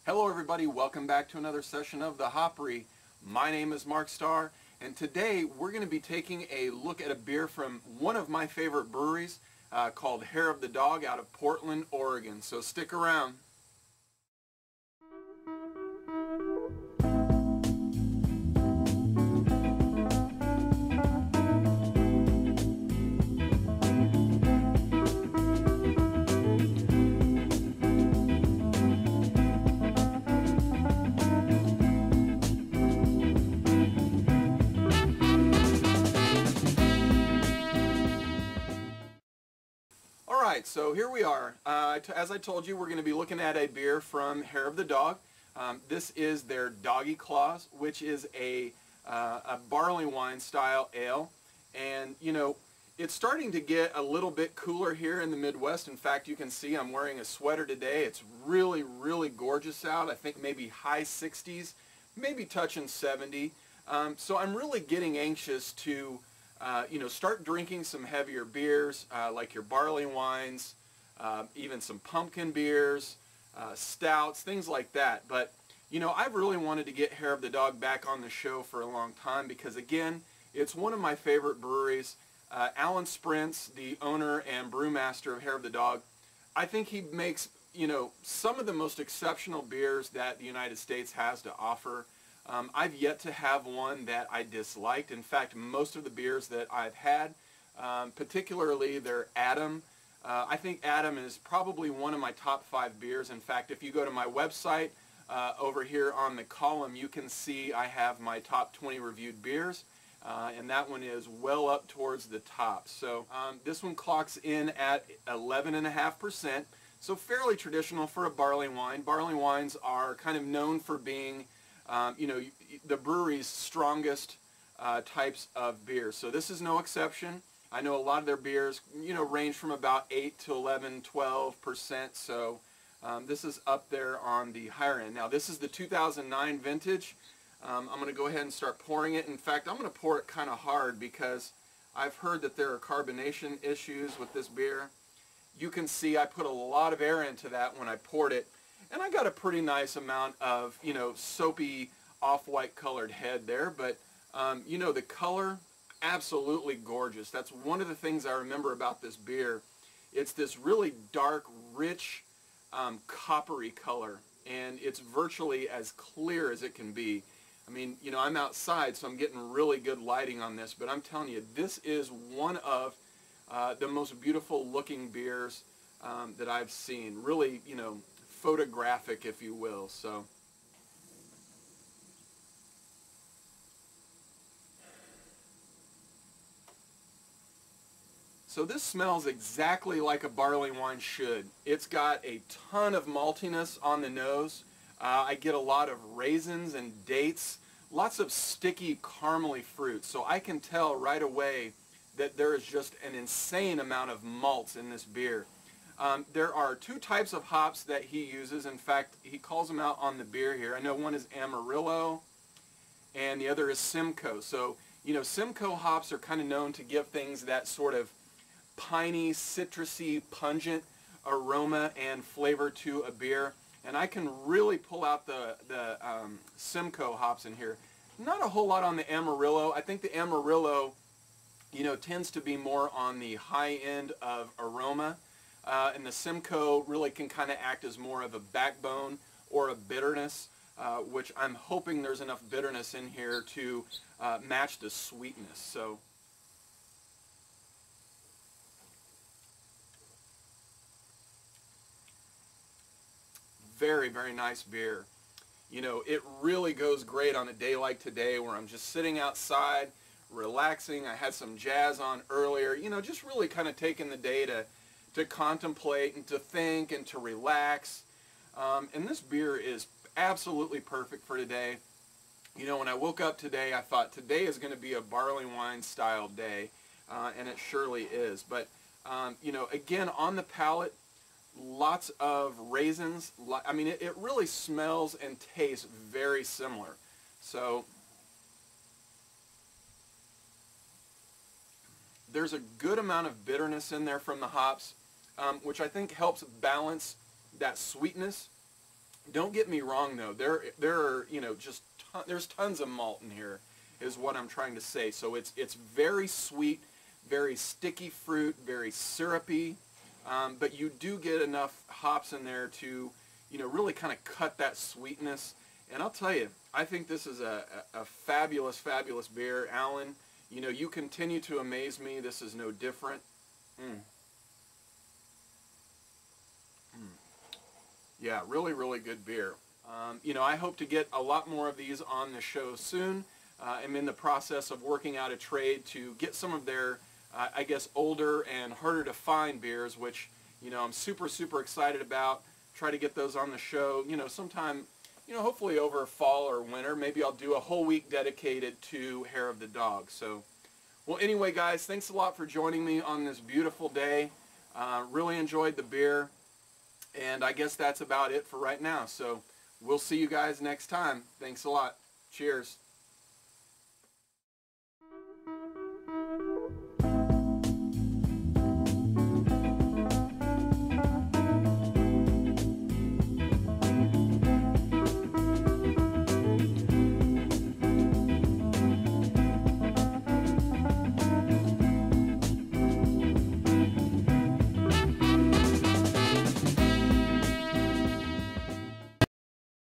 Hello everybody, welcome back to another session of the Hopry. My name is Mark Starr, and today we're going to be taking a look at a beer from one of my favorite breweries called Hair of the Dog out of Portland, Oregon. So stick around. Alright, so here we are. As I told you, we're going to be looking at a beer from Hair of the Dog. This is their Doggie Claws, which is a barley wine style ale. And, you know, it's starting to get a little bit cooler here in the Midwest. In fact, you can see I'm wearing a sweater today. It's really, really gorgeous out. I think maybe high 60s, maybe touching 70. So I'm really getting anxious to start drinking some heavier beers like your barley wines, even some pumpkin beers, stouts, things like that. But, you know, I've really wanted to get Hair of the Dog back on the show for a long time because, again, it's one of my favorite breweries. Alan Sprintz, the owner and brewmaster of Hair of the Dog, I think he makes, you know, some of the most exceptional beers that the United States has to offer. I've yet to have one that I disliked. In fact, most of the beers that I've had, particularly their Adam, I think Adam is probably one of my top 5 beers. In fact, if you go to my website, over here on the column, you can see I have my top 20 reviewed beers, and that one is well up towards the top. So this one clocks in at 11.5%, so fairly traditional for a barley wine. Barley wines are kind of known for being the brewery's strongest types of beers. So this is no exception. I know a lot of their beers, range from about 8 to 11, 12%. So this is up there on the higher end. Now this is the 2009 vintage. I'm going to go ahead and start pouring it. In fact, I'm going to pour it kind of hard because I've heard that there are carbonation issues with this beer. You can see I put a lot of air into that when I poured it. And I got a pretty nice amount of, soapy off-white colored head there. But, the color, absolutely gorgeous. That's one of the things I remember about this beer. It's this really dark, rich, coppery color. And it's virtually as clear as it can be. I mean, I'm outside, so I'm getting really good lighting on this. But I'm telling you, this is one of the most beautiful looking beers that I've seen. Really, photographic, if you will. So this smells exactly like a barley wine should. It's got a ton of maltiness on the nose. I get a lot of raisins and dates, lots of sticky caramely fruit. So I can tell right away that there is just an insane amount of malts in this beer. There are 2 types of hops that he uses. In fact, he calls them out on the beer here. I know one is Amarillo and the other is Simcoe. So, Simcoe hops are kind of known to give things that sort of piney, citrusy, pungent aroma and flavor to a beer. And I can really pull out the Simcoe hops in here. Not a whole lot on the Amarillo. I think the Amarillo, tends to be more on the high end of aroma. And the Simcoe really can kind of act as more of a backbone or a bitterness, which I'm hoping there's enough bitterness in here to match the sweetness. So very, very nice beer. It really goes great on a day like today where I'm just sitting outside, relaxing. I had some jazz on earlier, just really kind of taking the day to contemplate and to think and to relax. And this beer is absolutely perfect for today. When I woke up today, I thought today is going to be a barley wine style day, and it surely is. But, again, on the palate, lots of raisins. I mean, it really smells and tastes very similar. So there's a good amount of bitterness in there from the hops, which I think helps balance that sweetness. Don't get me wrong though. There are, you know, just there's tons of malt in here, is what I'm trying to say. So it's very sweet, very sticky fruit, very syrupy, but you do get enough hops in there to, you know, really kind of cut that sweetness. And I'll tell you, I think this is a fabulous, fabulous beer. Alan, you know, you continue to amaze me. This is no different. Mm. Yeah, really, really good beer. You know, I hope to get a lot more of these on the show soon. I'm in the process of working out a trade to get some of their, I guess, older and harder to find beers, which, you know, I'm super, super excited about. Try to get those on the show, you know, sometime, you know, hopefully over fall or winter. Maybe I'll do a whole week dedicated to Hair of the Dog. So, well, anyway, guys, thanks a lot for joining me on this beautiful day. Really enjoyed the beer. And I guess that's about it for right now. So we'll see you guys next time. Thanks a lot. Cheers.